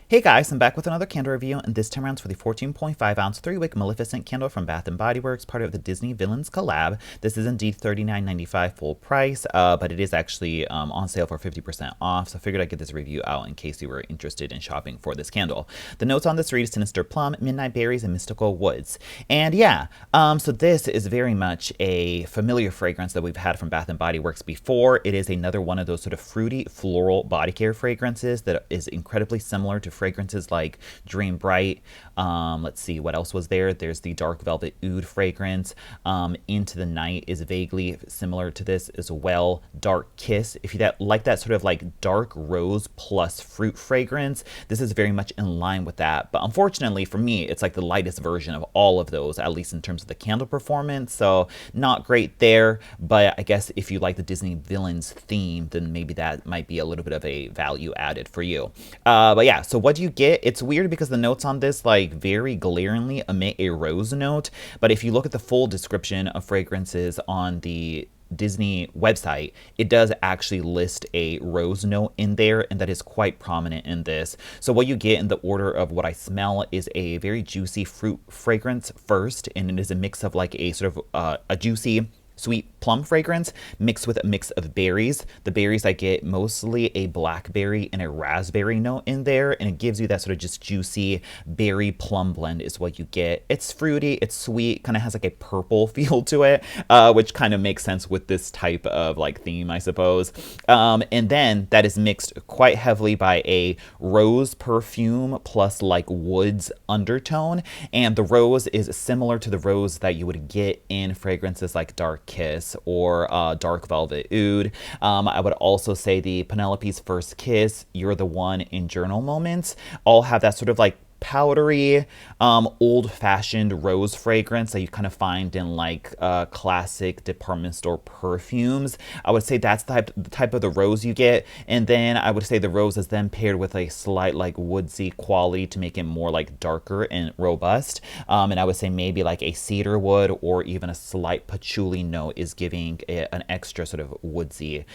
Hey guys, I'm back with another candle review, and this time around it's for the 14.5 ounce 3-wick Maleficent candle from Bath & Body Works, part of the Disney Villains collab. This is indeed $39.95 full price, but it is actually on sale for 50% off, so I figured I'd get this review out in case you were interested in shopping for this candle. The notes on this read Sinister Plum, Midnight Berries, and Mystical Woods. And yeah, so this is very much a familiar fragrance that we've had from Bath & Body Works before. It is another one of those sort of fruity floral body care fragrances that is incredibly similar to fragrances like Dream Bright. Let's see, what else was there? There's the Dark Velvet Oud fragrance. Into the Night is vaguely similar to this as well. Dark Kiss, if you like that sort of like dark rose plus fruit fragrance, this is very much in line with that. But unfortunately for me, it's like the lightest version of all of those, at least in terms of the candle performance. So not great there, but I guess if you like the Disney Villains theme, then maybe that might be a little bit of a value added for you. But yeah, so what do you get? It's weird because the notes on this like very glaringly emit a rose note, but if you look at the full description of fragrances on the Disney website, it does actually list a rose note in there, and that is quite prominent in this. So what you get in the order of what I smell is a very juicy fruit fragrance first, and it is a mix of like a sort of a juicy sweet plum fragrance mixed with a mix of berries. The berries, I get mostly a blackberry and a raspberry note in there, and it gives you that sort of just juicy berry plum blend is what you get. It's fruity, it's sweet, kind of has like a purple feel to it, which kind of makes sense with this type of like theme, I suppose. And then that is mixed quite heavily by a rose perfume plus like woods undertone, and the rose is similar to the rose that you would get in fragrances like Dark Kiss or Dark Velvet Oud. I would also say the Penelope's First Kiss, You're the One, in Journal Moments all have that sort of like powdery, old-fashioned rose fragrance that you kind of find in like classic department store perfumes. I would say that's the type of the rose you get, and then I would say the rose is then paired with a slight like woodsy quality to make it more like darker and robust. And I would say maybe like a cedar wood or even a slight patchouli note is giving an extra sort of woodsy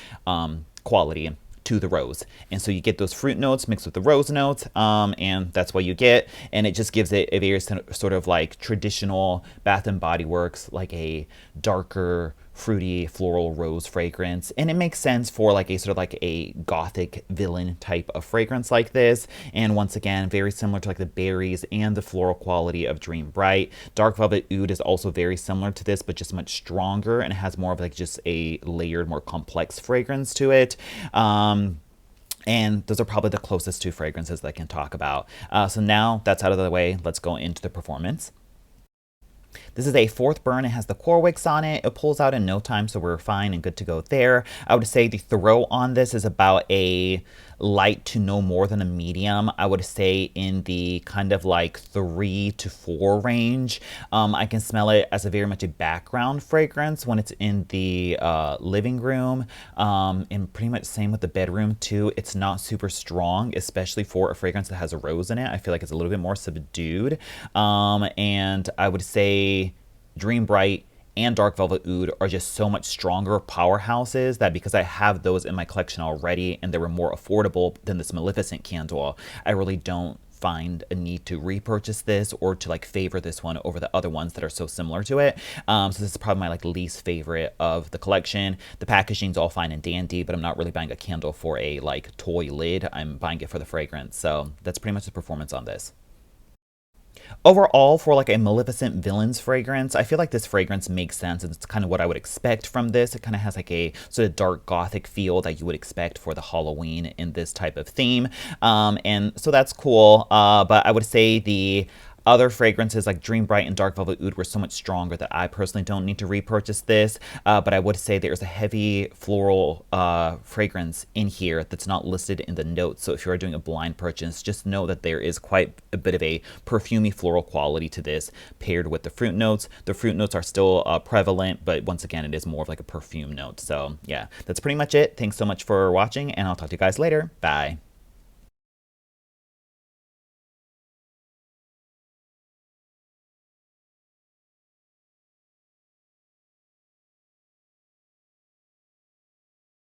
quality to the rose. And so you get those fruit notes mixed with the rose notes, and that's what you get. And it just gives it a very sort of like traditional Bath and Body Works, like a darker, fruity, floral rose fragrance. And it makes sense for like a sort of like a gothic villain type of fragrance like this. And once again, very similar to like the berries and the floral quality of Dream Bright. Dark Velvet Oud is also very similar to this, but just much stronger, and it has more of like just a layered, more complex fragrance to it. And those are probably the closest two fragrances that I can talk about. So now that's out of the way, let's go into the performance. This is a fourth burn. It has the core wicks on it. It pulls out in no time, so we're fine and good to go there. I would say the throw on this is about a light to no more than a medium. I would say in the kind of like 3 to 4 range. I can smell it as a very much a background fragrance when it's in the living room, and pretty much same with the bedroom too. It's not super strong, especially for a fragrance that has a rose in it. I feel like it's a little bit more subdued. And I would say Dream Bright and Dark Velvet Oud are just so much stronger powerhouses that because I have those in my collection already and they were more affordable than this Maleficent candle, I really don't find a need to repurchase this or to like favor this one over the other ones that are so similar to it. So this is probably my like least favorite of the collection. The packaging's all fine and dandy, but I'm not really buying a candle for a like toy lid. I'm buying it for the fragrance. So that's pretty much the performance on this. Overall, for like a Maleficent Villains fragrance, I feel like this fragrance makes sense. It's kind of what I would expect from this. It kind of has like a sort of dark gothic feel that you would expect for the Halloween in this type of theme. And so that's cool. But I would say the other fragrances like Dream Bright and Dark Velvet Oud were so much stronger that I personally don't need to repurchase this. But I would say there's a heavy floral fragrance in here that's not listed in the notes. So if you're doing a blind purchase, just know that there is quite a bit of a perfumey floral quality to this paired with the fruit notes. The fruit notes are still prevalent, but once again, it is more of like a perfume note. So yeah, that's pretty much it. Thanks so much for watching, and I'll talk to you guys later. Bye.